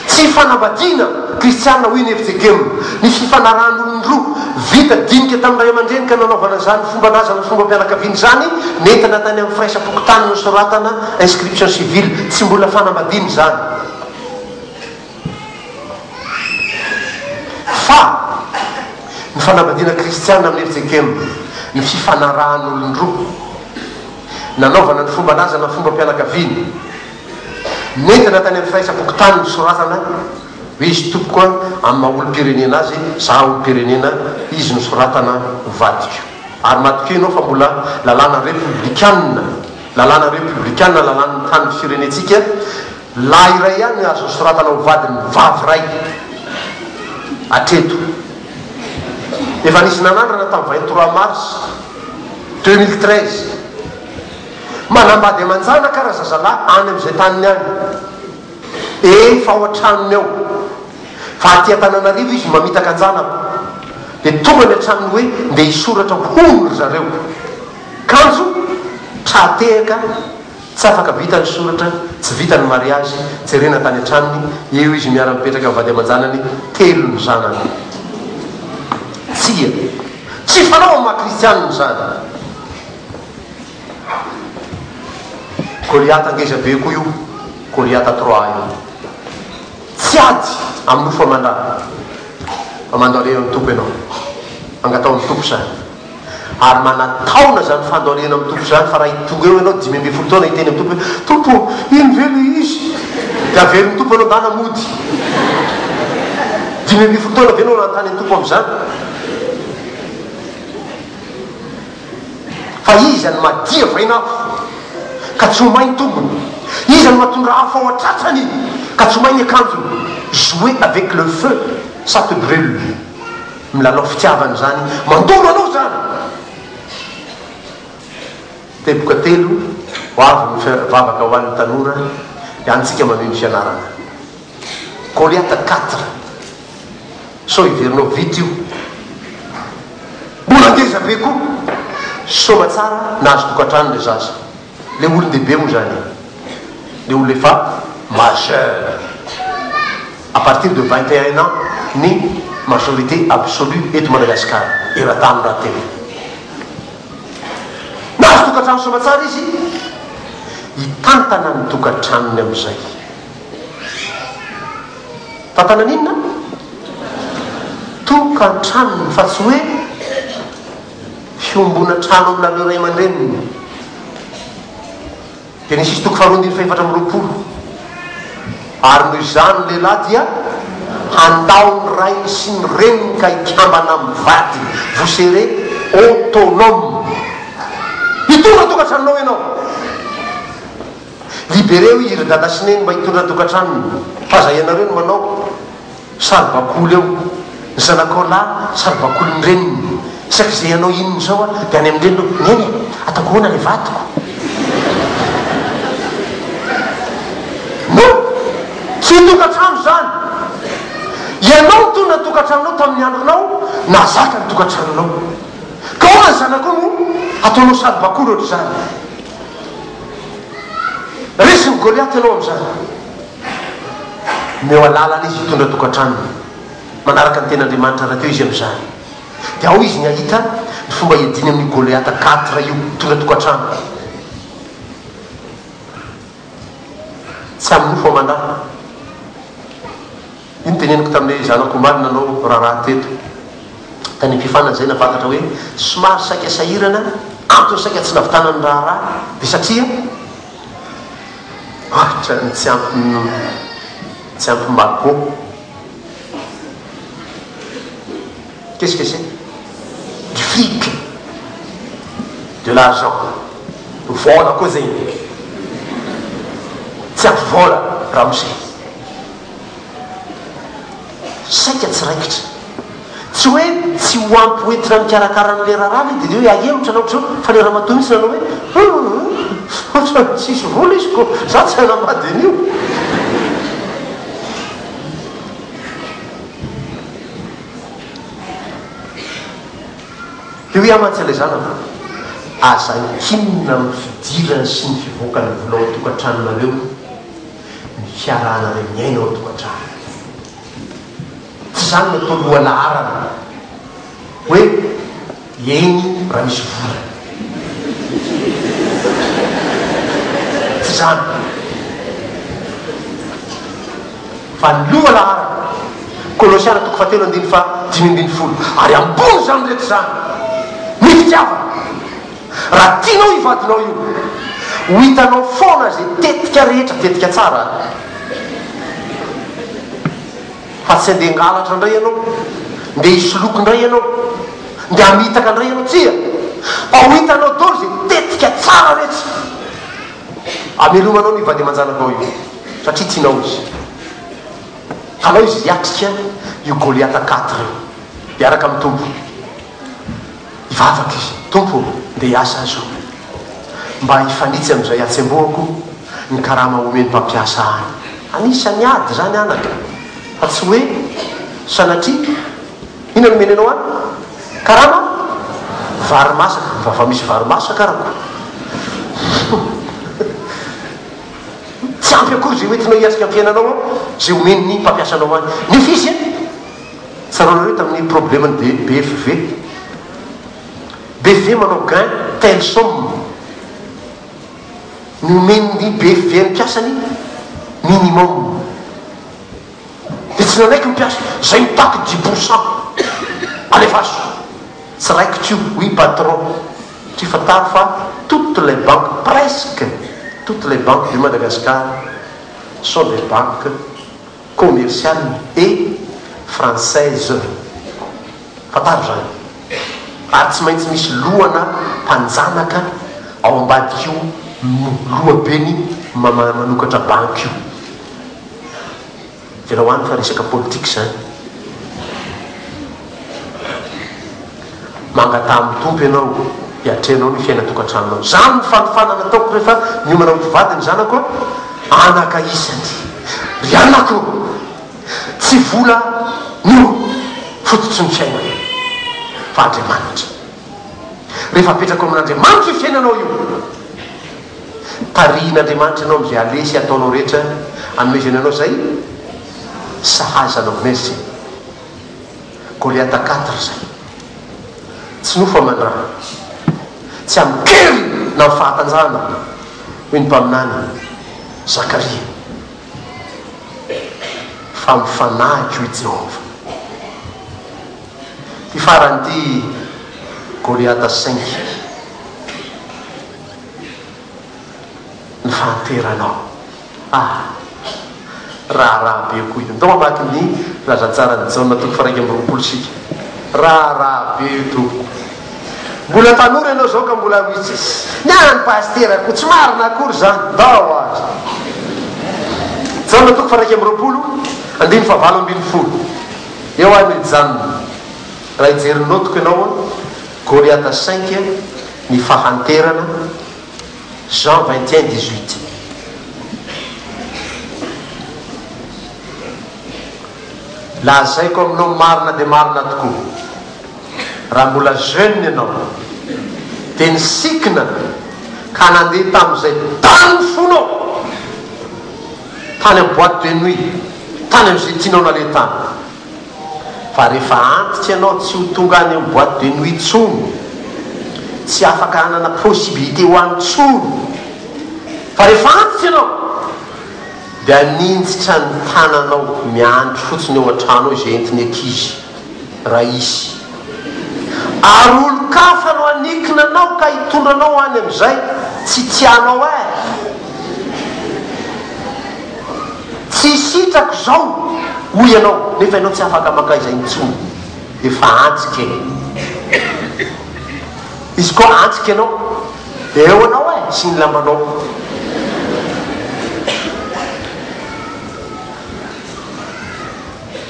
Tsy fanambadiana kristianina hoy ny efijekemy ny fifanarahan'olon-droa vita dinika tamin'ny ray aman-dreny ka nanaovana zany fomban-drazana fomba-pianakaviana zany nentina tany amin'ny firaisam-pokotany no soratana inscription civile. Tsy mbola fanambadiana zany fa ny fanambadiana kristianina amin'ny efijekemy ny fifanarahan'olon-droa nanaovana ny fomban-drazana fomba-pianakaviana nentina tany amin'ny firaisam-pokotany no soratana hoe izy tompoko amin'ny maha-olo-pirenena azy za olo-pirenena izy no soratana hovadika. Ary matoke ianao fa mbola lalàna républicaine lalàna tany firenetsika lahy iray ihany azo soratana hovadiny vavy ray atreto. Efa nisy nanandrana tamin'ny 23 mars 2013 manambady amanjana karaha zazalahy any amin'izay taniny any efa ao an-tranony ao fa aty Antananarivo izy mamitaka anjanako dia tonga ny an-tranony hoe ndia hisoratra hono ry zareo kanjo trahatehaka tsy afaka vita ny soratra tsy vita ny mariazy jerena tany an-tranony eo izy miara-mipetraka vady aman-janany telo ny zanany. Tsy fanao amin'ny maha-kristianina zany. Goliata ngeza be koa io Goliata 3 io tsy ady amin'ny nofo amandoaleana amin'ny tompo ianao angatao amin'ny tompo zany ary manataona zany fandoaleana amin'ny tompo zany fa raha hitonga eo ianao 5 taona hiteny amin'ny tompo tompo ino velo izy dia avelon'ny tompo ianao dana mody 5 taona ve anao nantany ny tompo amin'izany fa izany madia vainafo ka tsy homay ny tombony. Izy ny matondra hafa ao atratrany ka tsy homay ny akanjony. Jouer avec le feu ça te brûle. Milalao fitiavana zany mandolo anao zany. Teboka telo ho avy mivavaka ho an'ny tanora antsika manao ny fianarana. Goliata 4 so iverinao vity io mbola ngeza be koa soma tsara nahazo tokantrano le zaza le olon-dehibe moa zany le olona efa majeur à partir de 21 ans ny majorité absolue eto Madagasikara eran-tany raha telo nahazo tokantrano soma tsara izy hitantana ny tokantranony amin'izay tantanan'inona tokantranony fa tsy hoe fiombona trano amina le ray aman-dreniny dia nisy toko faharoandiny faefatra amin'ny roapolo ary noho izany lehilahy dia handao ny rainy sy ny reniny ka hikambana amin'ny vady vous serez autonome hitondra tokantranonao ianao libéreo izy dada sineny mba hitondra tokantranony fa zay ianareo no manao saribakoly eo ny zanakolahy saribakoly ny reniny isaky zay ianao inony zao a dia any amin'ny reniny neny ataoko hoana le vatiko no tsy tokantrano zany ianao tona tokantranonao tamin'ny andronao nazaka ny tokantranonao ka oa ny zanako no ataonao sady bakolo ohatr' zany resy ny Goliaty ianao amin'izany meo alala izy hitondra tokantranony manaraka ny ten'Andriamanitra raha teo izy amin'izany dia ao izy ny ahita ny fomba hiadiny amin'ny Goliata 4 io hitondra tokantrano tsy amin'ny nofo amandraha iny teneniko tamin'ny zanako marina anao raharaha teto tany mpifana zay nafantatra hoe somary saika sahirana antony saika tsy navitanany raharaha dia satria ohatra ny tsy ampy marco qu'est-ce que c'est du fric de l'argent vola koa zegny tsy ampy vola raha misy saika tsy raikitra tsy hoe tsy ho ampy hoentina mikarakarana le raharaha le dia hoe ahelotra anao ohatr' fa le raha matoa misy nanao hoe ohatra tsisy vola izy ko za tsy hanambady an'io dia hoe amatsy ilay zanako aza kinina amin'ny fidirana sy ny fivoakany volao tokantranonareo ny fiarahanareo miaina ao tokantrano tsy zany natao loha laharana hoe eny raha misy vola tsy zany fa ny loha laharana Kolosiana 4:5 ary ambony zany rehetra zany ny fitiavana raha tianao ivadinao io ho hitanao foana zay tetika rehetra tetika tsara fa tsy andeha ngalatra indray ianao ndeha hisoloky indray ianao ndeha hamitaka indray ianao tsia ao hitanao dolo zay tetika tsara rehetra amelomanao ny ivady aman-janakao io satria tianao izy alao izy hiatrika io Goliata 4 io miaraka amin'ny tompo ivavaka izy tompo ndeha hiasa azo mba hifanitsy amin'izay atsembohako ny karama omeny mpampiasa any anisany ady zany anaka fa tsy hoe sanatria ina nomeny anao any karama vary masaka fa misy vary masaka arako tsy ampy akory zay hoentinao hiasika amin'ny fiainanao ao zay omeny ny mpampiasanao any ny fisy tsaronareo tamin'ny problemany BFV manao gain tel somme ny omeny ny BFV ny mpiasany minimum dia tsy nanaiky mipiasa zay mitaky 10% alefaso tsy raikitra io oui patron tsy fatary fa toutes les banques presque toutes les banques de Madagascar sont des banques commerciales et françaises fatary zany ary tsy maintsy misy lohana mpanjanaka ao ambadika io lohabeny manokatra banky io dia raha hoany fa resaka politika zany mangatamin'ny tompo ianao hiatrenao ny fiaina tokantranonao zany ny fanofanana ataoko rehefa miomana mpivadiny zanako anaka isany ry anako tsy vola nio fototsy ny fiainana fa Andriamanitra rehefa apetraka amin'Andriamanitra io fiainanao io tarihin'Andriamanitra ianao am'izay alesy ataonao rehetra anomezany anao zay sahazanao mesy Goliata 4 zay tsy nofa mandraha tsy amikery na mifahatanjana hoe ny mpaminany Zakaria fa mifanahiky ho Jehova ty farany ty Goliata 5 ny fahanteranao raha be koa io ndao mamaky ny lazantsarany Jaona 1:20 sika raha be toko mbola tanora ianao zao ka mbola misy niany pasterako tsy marina akory zany dao azy Jaona 1:20 eo any mijanona raha ijerinao toko ianao Goliata 5 ny fahanterana Jean 21:18 lazaiko aminao marina dia marina tokoa raha mbola jeune ianao dia nisikina ka nandeha tamin'izay tany fonao tany amin'ny boîte de nuit tany amin'izay tianao nale tany fa rehefa antitra ianao tsy ho tonga any amin'ny boîte de nuit tsony tsy afaka hanana possibilité ho any tsony fa rehefa antitra ianao dia ninjitra ny tananao miandry fotsiny eo an-trano izay entiny ankizy raha isy ary olo-kafa no anikina anao ka hitondranao any amin'izay tsy tianao tsy sitrako zao hoy ianao nefa ianao tsy afaka maka izay nitsony efa antsika izy koa antsika ianao dia eo anao sy ny lambanao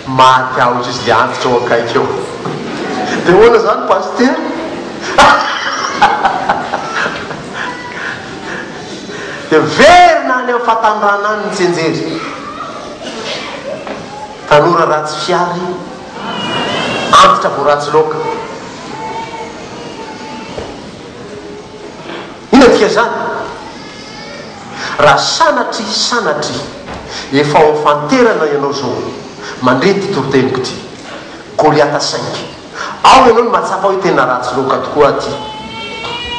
maty aho izy le antitra ao akaiky eo dia hoana zany paster dia verina any amin'ny fahatanrana any nitsenjery tanora ratsy fiary antitra vo ratsy loka ina tika zany raha sanatry efa ao fanterana ianao zao mandreny ty toroteniko ty Goliata 5 ao ianao no mahatsapa hoe tena ratsy loka tokoa ty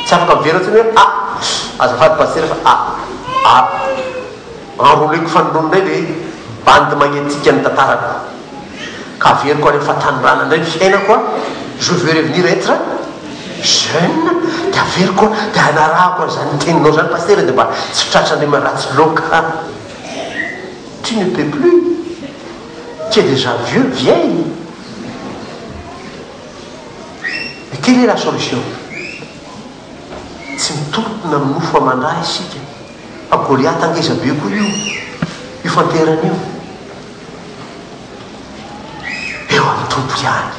tsy afaka miveratsy hoe azafady paster fa enroleko fanondrony ndray le bande magnétique ny tantarako ka veriko any fatanrana ndray fiaina koa je veux revenir être jeune dia averiko dia anarahako zany teninao zany paster dia mba tsy tratrandre maratsy loka tu ne peux plus tu es déjà vieille mais quelle est la solution tsy mitompona amin'ny nofo amandraha isika Goliata angeza be koa io fanterana io eo amin'ny tompo ihany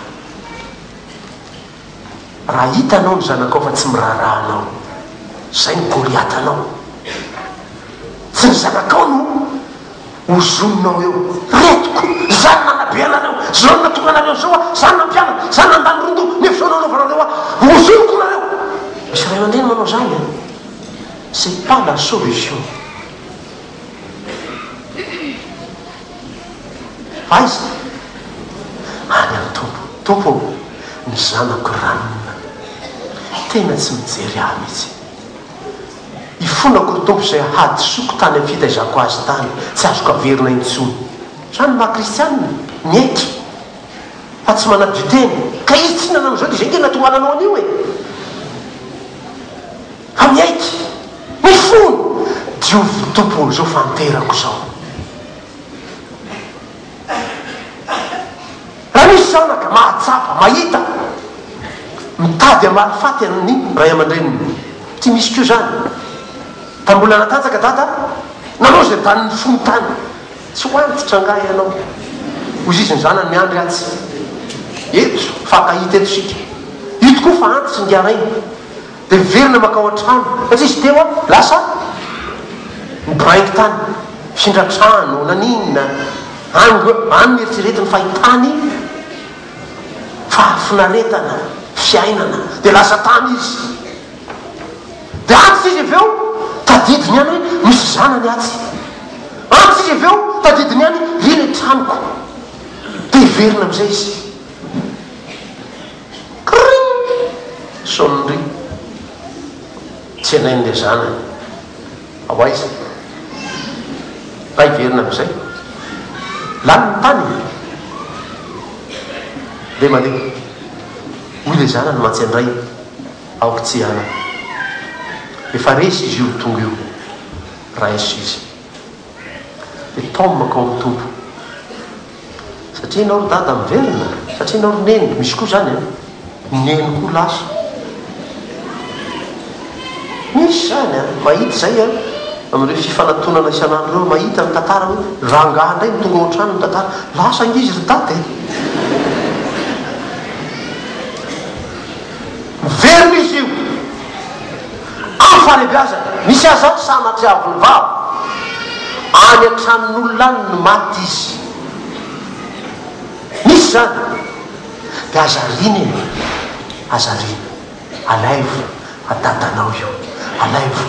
raha hitanao ny zanakao fa tsy mirarahanao zay ny Goliatanao tsy ny zanakao no hozoninao eo retiko zany nanabe anareo zao natonga anareo zao zany nampianana zany nandany rondo nefa zao nanaovanareo hozoniko nareo misy ray aman-dreny manao zany c'est pas la solution aiza any amin'ny tompo ny zanako ranona tena tsy mijery ahy mihitsy ifonako ry tompo izay hadisoko tany amin'ny fitaizako azy tany tsy azoko averina intsony zany maha-kristianina miaiky fa tsy manadio teny ka izy tsy nanao zao dia zay tena tongananao an'io fa miaiky mifono diovy tompo zao fanterako zao raha misy zanaka mahatsapa mahita mitady amarifaty amin'ny ray aman-dreniny ty misy kio zany tambola natanjaka dada nanao zay tany fony tany tsy hoantitra nga ianao ozy izy ny zanany miandry atsy eto fakahita eto sika ito koa fa antitsy ngiarainy dia verina makao an-trano satria izy teo lasa mibraingy tany findra-trano naninona any mieritreretiny fahitany fahafinaretana fiainana dia lasa tany izy dia antitsy izy aveo tadidiny ihany hoe misy zanany atsy antitsy izy aveo tadidiny ihany riny tranoko dia verina amizay izy sonry tsy anainy le zanany ao aiza raha iverina amizay laniny tany dia mandeha hoy le zanany mantsy-andray aoko tsy ana efa resy izy io tonga io raha eso izy dia taomakao amin'ny tompo satria nao ry dada miverina satria nao ry neny misy koa zany neny koa lasa misy zany mahita zay amin'ireo fifanatonana isan'andro reo mahita ny tantara hoe rangaha indray mitonga ao an-trano ny tantara lasa angizy ry dada miverina izy io amfarebiazana misy aza sanatry aviny vava any an-tranon'olona any no maty izy misy zany dia azariny e, azariny alaivo atatanao io, alaivo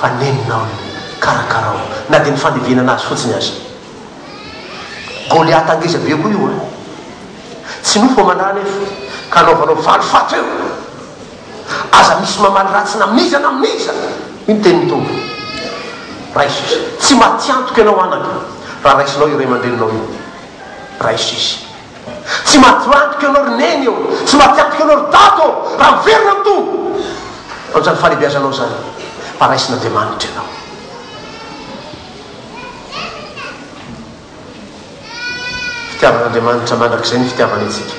faneninao io, karakarao na dia ny fandevenana azy fotsiny azy. Goliata angeza be koa io tsy nofo amandrana efa ka anaovanao valifato eo, aza misy mamaly ratsy namizana iny teny mitombo raiso izy, tsy matiantoka ianao anaka raha raisinao io ray aman-dreninao io, raiso izy. Tsy matiantoka ianao ry neny eo, tsy matiantoka ianao ry dato raha miverina mitombo an'izany falebiazanao zany, mba raisina dia manitra ianao. Fitiavan'Andriamanitra mandrak'izay ny fitiavana itsika,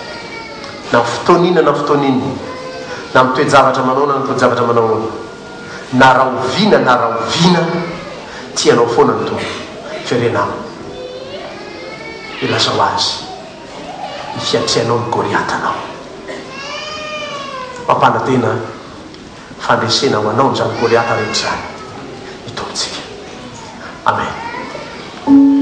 na fotoanina na fotoaniny, na mitoejavatra manao na mitoejavatra manao, na raha oviana na raha oviana, tianao foana ny tombo firenao. Ilazao azy ny fiatrianao ny Goliatanao, mampanatena fandresena ho anao n'izany Goliata rehetra zany, itombontsika. Amen.